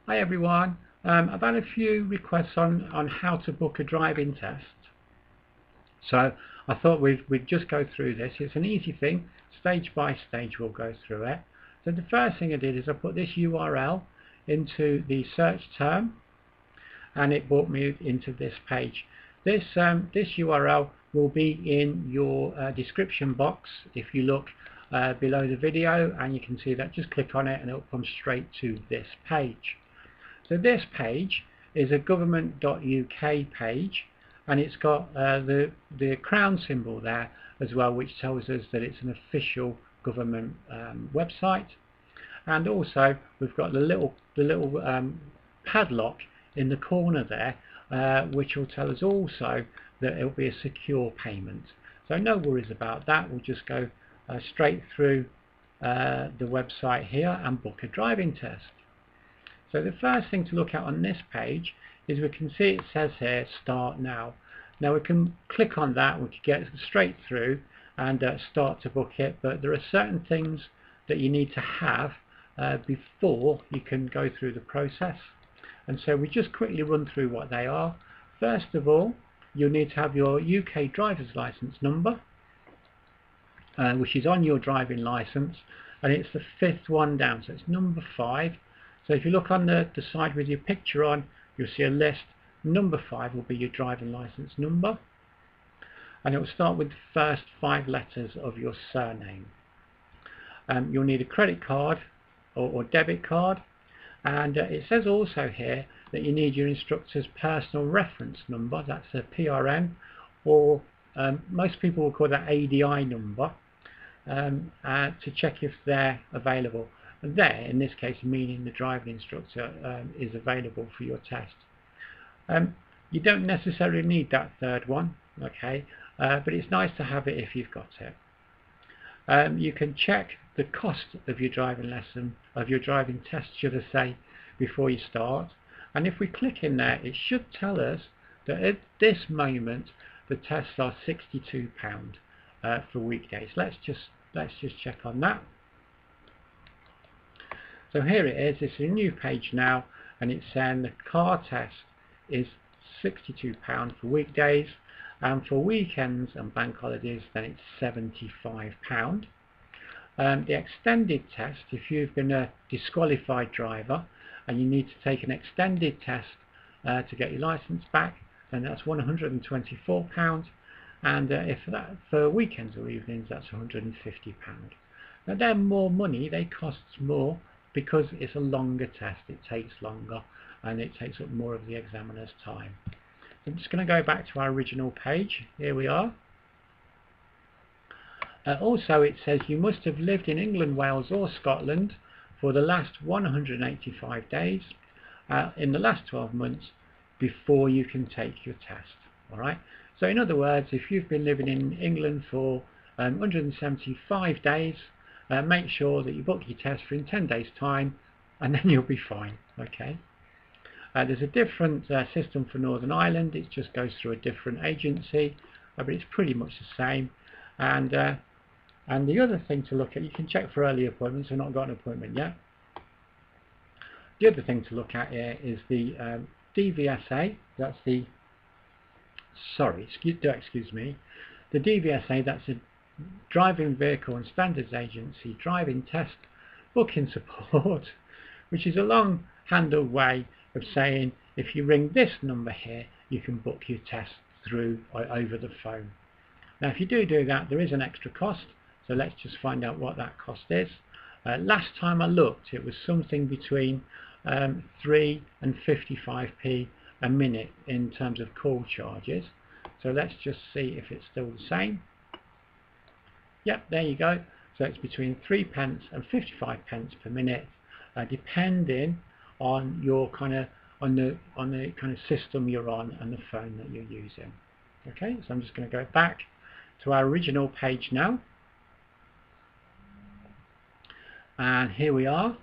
Hi everyone, I've had a few requests on how to book a driving test, so I thought we'd just go through this. It's an easy thing, stage by stage we'll go through it. So the first thing I did is I put this URL into the search term and it brought me into this page. This URL will be in your description box if you look below the video, and you can see that. Just click on it and it will come straight to this page. So this page is a government.uk page, and it's got the crown symbol there as well, which tells us that it's an official government website. And also we've got the little padlock in the corner there, which will tell us also that it will be a secure payment. So no worries about that. We'll just go straight through the website here and book a driving test. So the first thing to look at on this page is we can see it says here start now. Now we can click on that, we can get straight through and start to book it, but there are certain things that you need to have before you can go through the process, and so we just quickly run through what they are. First of all, you'll need to have your UK driver's license number, which is on your driving license, and it's the fifth one down, so it's number 5. So if you look on the side with your picture on, you'll see a list. Number 5 will be your driving license number, and it will start with the first 5 letters of your surname. You'll need a credit card or debit card, and it says also here that you need your instructor's personal reference number. That's a PRN, or most people will call that ADI number, to check if they're available. And there, in this case, meaning the driving instructor is available for your test. You don't necessarily need that third one, okay, but it's nice to have it if you've got it. You can check the cost of your driving lesson, of your driving test, should I say, before you start. And if we click in there, it should tell us that at this moment the tests are £62 for weekdays. Let's just check on that. So here it is. It's a new page now, and it's saying the car test is £62 for weekdays, and for weekends and bank holidays then it's £75. The extended test, if you've been a disqualified driver and you need to take an extended test to get your license back, then that's £124, and if that for weekends or evenings, that's £150. Now they're more money, they cost more, because it's a longer test, it takes longer and it takes up more of the examiner's time. I'm just going to go back to our original page. Here we are. Also it says you must have lived in England, Wales or Scotland for the last 185 days in the last 12 months before you can take your test. Alright, so in other words, if you've been living in England for 175 days, make sure that you book your test for in 10 days time, and then you'll be fine. Okay. There's a different system for Northern Ireland. It just goes through a different agency, but it's pretty much the same. And the other thing to look at, you can check for early appointments. I've not got an appointment yet. The other thing to look at here is the DVSA. That's the excuse me. The DVSA. That's a Driving Vehicle and Standards Agency driving test booking support, which is a long handled way of saying if you ring this number here, you can book your test through or over the phone. Now if you do that, there is an extra cost, so let's just find out what that cost is. Last time I looked, it was something between 3 and 55p a minute in terms of call charges, so let's just see if it's still the same. Yep, there you go. So it's between 3p and 55p per minute, depending on your the kind of system you're on and the phone that you're using. Okay, so I'm just going to go back to our original page now, and here we are.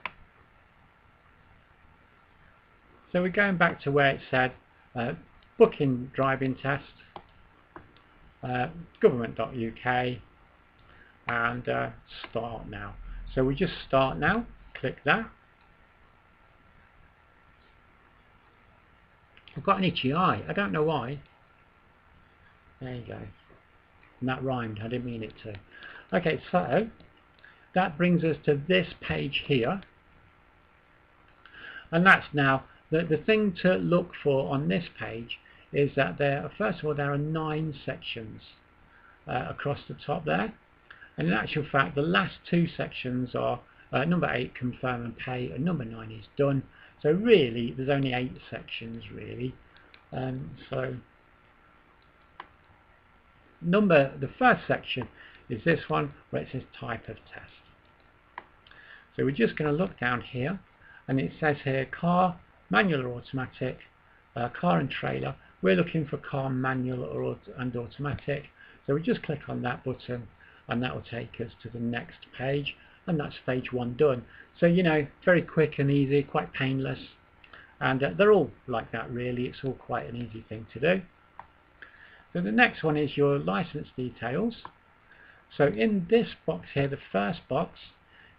So we're going back to where it said booking driving test, government.uk, and start now. So we just start now, click that, I've got an itchy eye. I don't know why. There you go. And that rhymed. I didn't mean it to. Okay, so that brings us to this page here. And that's now, the thing to look for on this page is that first of all, there are 9 sections across the top there. And in actual fact, the last 2 sections are number 8, confirm and pay, and number 9 is done. So really, there's only 8 sections really. So the first section is this one where it says type of test. So we're just going to look down here, and it says here car, manual or automatic, car and trailer. We're looking for car, manual and automatic. So we just click on that button, and that will take us to the next page, and that's stage 1 done. So, you know, very quick and easy, quite painless, and they're all like that really. It's all quite an easy thing to do. So the next one is your license details. So in this box here, the first box,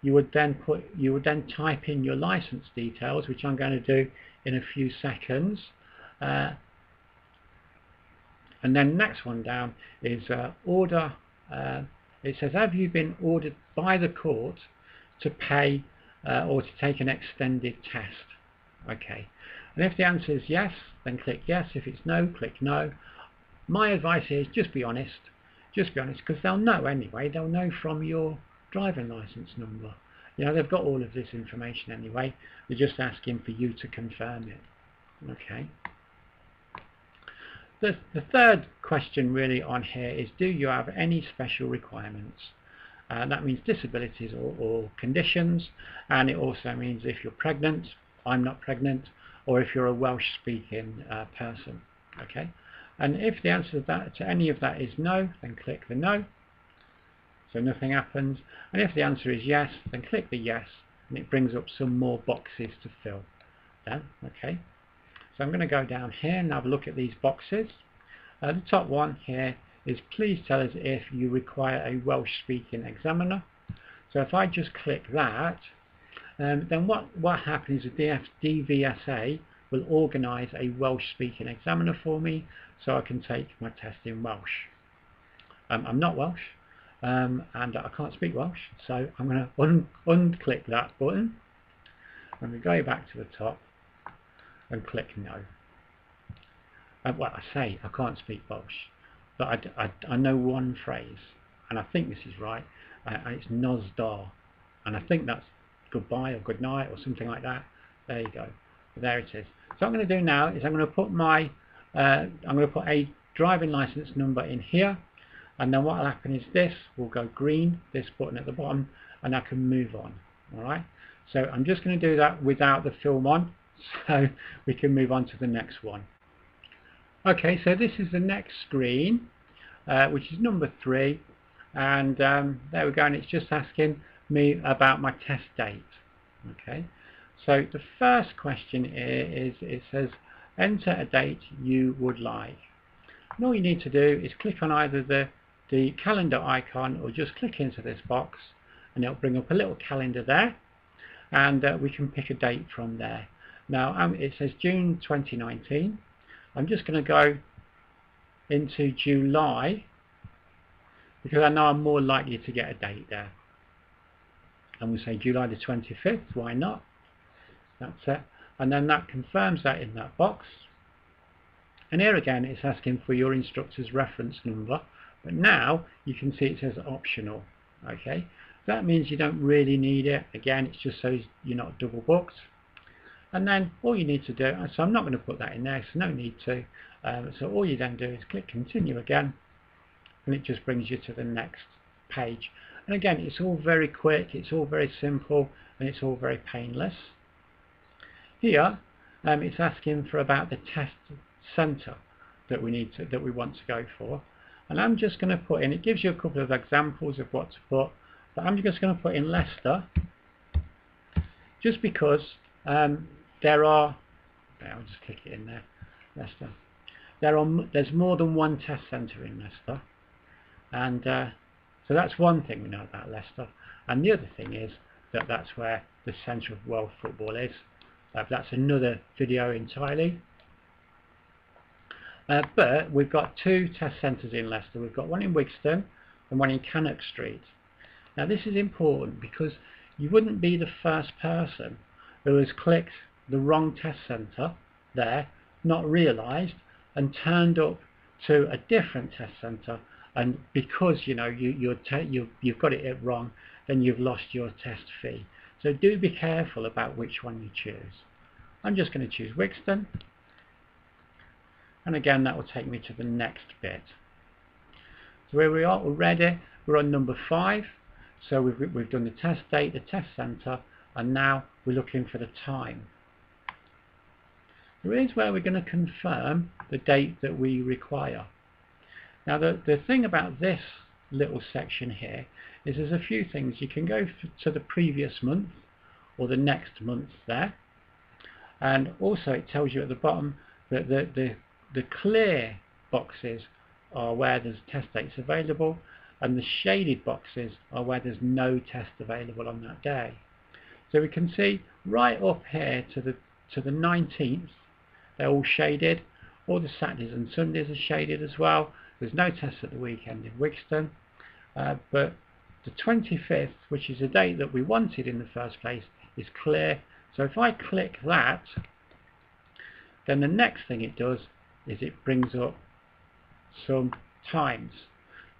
you would then type in your license details, which I'm going to do in a few seconds. And then next one down is order. It says, have you been ordered by the court to pay or to take an extended test? Okay. And if the answer is yes, then click yes. If it's no, click no. My advice is just be honest. Just be honest, because they'll know anyway. They'll know from your driving license number. You know, they've got all of this information anyway. They're just asking for you to confirm it. Okay. The third question really on here is, do you have any special requirements? That means disabilities or conditions, and it also means if you're pregnant, I'm not pregnant, or if you're a Welsh speaking person. Okay. And if the answer to any of that is no, then click the no. So nothing happens. And if the answer is yes, then click the yes, and it brings up some more boxes to fill. Then, okay. So I'm going to go down here and have a look at these boxes. The top one here is please tell us if you require a Welsh speaking examiner. So if I just click that, then what happens is the DVSA will organise a Welsh speaking examiner for me, so I can take my test in Welsh. I'm not Welsh, and I can't speak Welsh, so I'm going to unclick that button, and we go back to the top and click no. Well, I say I can't speak Welsh, but I know one phrase, and I think this is right, and it's nos da, and I think that's goodbye or good night or something like that. There you go. There it is. So what I'm going to do now is I'm going to put a driving license number in here, and then what will happen is this will go green, this button at the bottom, and I can move on. Alright, so I'm just going to do that without the film on, so we can move on to the next one. Okay, so this is the next screen, which is number 3, and there we go, and it's just asking me about my test date. Okay. So the first question is, it says enter a date you would like. And all you need to do is click on either the calendar icon or just click into this box, and it'll bring up a little calendar there, and we can pick a date from there. Now it says June 2019. I'm just going to go into July because I know I'm more likely to get a date there. And we'll say July the 25th, why not? That's it. And then that confirms that in that box. And here again it's asking for your instructor's reference number, but now you can see it says optional. Okay, that means you don't really need it. Again, it's just so you're not double booked. And then all you need to do, so I'm not going to put that in there, so no need to. So all you then do is click continue again, and it just brings you to the next page. And again, it's all very quick, it's all very simple, and it's all very painless. Here, it's asking for about the test centre that we want to go for, and I'm just going to put in. It gives you a couple of examples of what to put, but I'm just going to put in Leicester, just because there are. I'll just click it in there. Leicester. There's more than one test centre in Leicester, and so that's one thing we know about Leicester. And the other thing is that that's where the centre of world football is. That's another video entirely. but we've got two test centres in Leicester. We've got one in Wigston and one in Cannock Street. Now this is important because you wouldn't be the first person who has clicked the wrong test centre there, not realised, and turned up to a different test centre, and because you've got it wrong, then you've lost your test fee. So do be careful about which one you choose. I'm just going to choose Wigston, and again that will take me to the next bit. So where we are, we're ready. We're on number 5. So we've done the test date, the test centre, and now we're looking for the time. Here is where we're going to confirm the date that we require. Now the thing about this little section here is there's a few things. You can go to the previous month or the next month there, and also it tells you at the bottom that the clear boxes are where there's test dates available, and the shaded boxes are where there's no test available on that day. So we can see right up here to the 19th, they're all shaded. All the Saturdays and Sundays are shaded as well. There's no tests at the weekend in Wigston, but the 25th, which is the date that we wanted in the first place, is clear. So if I click that, then the next thing it does is it brings up some times.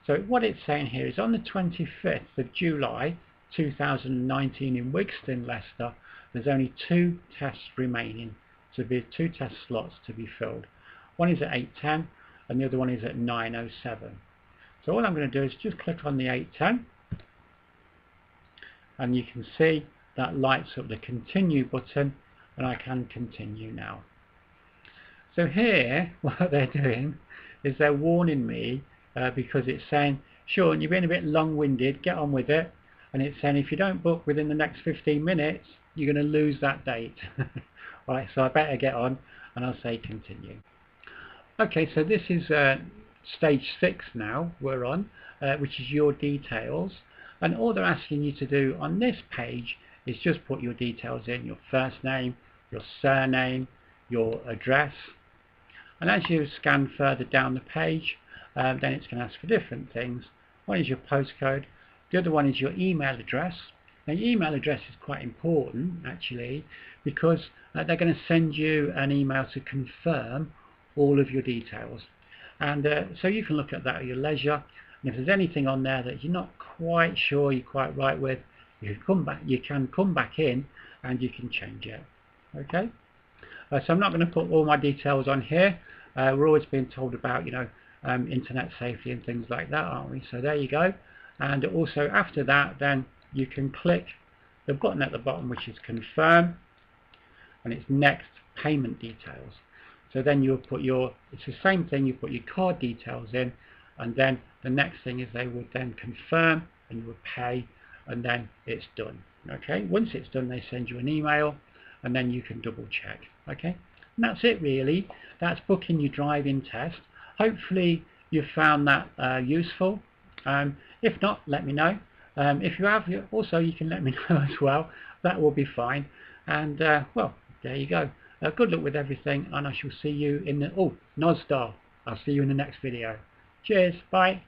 So what it's saying here is on the 25th of July 2019 in Wigston, Leicester, there's only 2 tests remaining, to be 2 test slots to be filled. One is at 8:10 and the other one is at 9:07. So all I'm going to do is just click on the 8:10, and you can see that lights up the continue button, and I can continue now. So here what they're doing is they're warning me because it's saying, Sean, you're being a bit long-winded, get on with it, and it's saying if you don't book within the next 15 minutes you're going to lose that date. Right, so I better get on, and I'll say continue. Okay, so this is stage 6 now we're on, which is your details, and all they're asking you to do on this page is just put your details in, your first name, your surname, your address, and as you scan further down the page, then it's going to ask for different things. One is your postcode, the other one is your email address. Now your email address is quite important actually, because they're going to send you an email to confirm all of your details, and so you can look at that at your leisure, and if there's anything on there that you're not quite sure you're quite right with, you can come back in and you can change it. Okay, so I'm not going to put all my details on here. We're always being told about internet safety and things like that, aren't we? So there you go. And also after that, then you can click the button at the bottom which is confirm, and it's next payment details. So then you'll put it's the same thing, you put your card details in, and then the next thing is they would then confirm and you would pay, and then it's done. Okay, once it's done they send you an email, and then you can double check. Okay, and that's it really. That's booking your driving test. Hopefully you've found that useful. If not, let me know. If you have, also you can let me know as well. That will be fine. And well, there you go. Good luck with everything, and I shall see you in the Nosdar. I'll see you in the next video. Cheers, bye.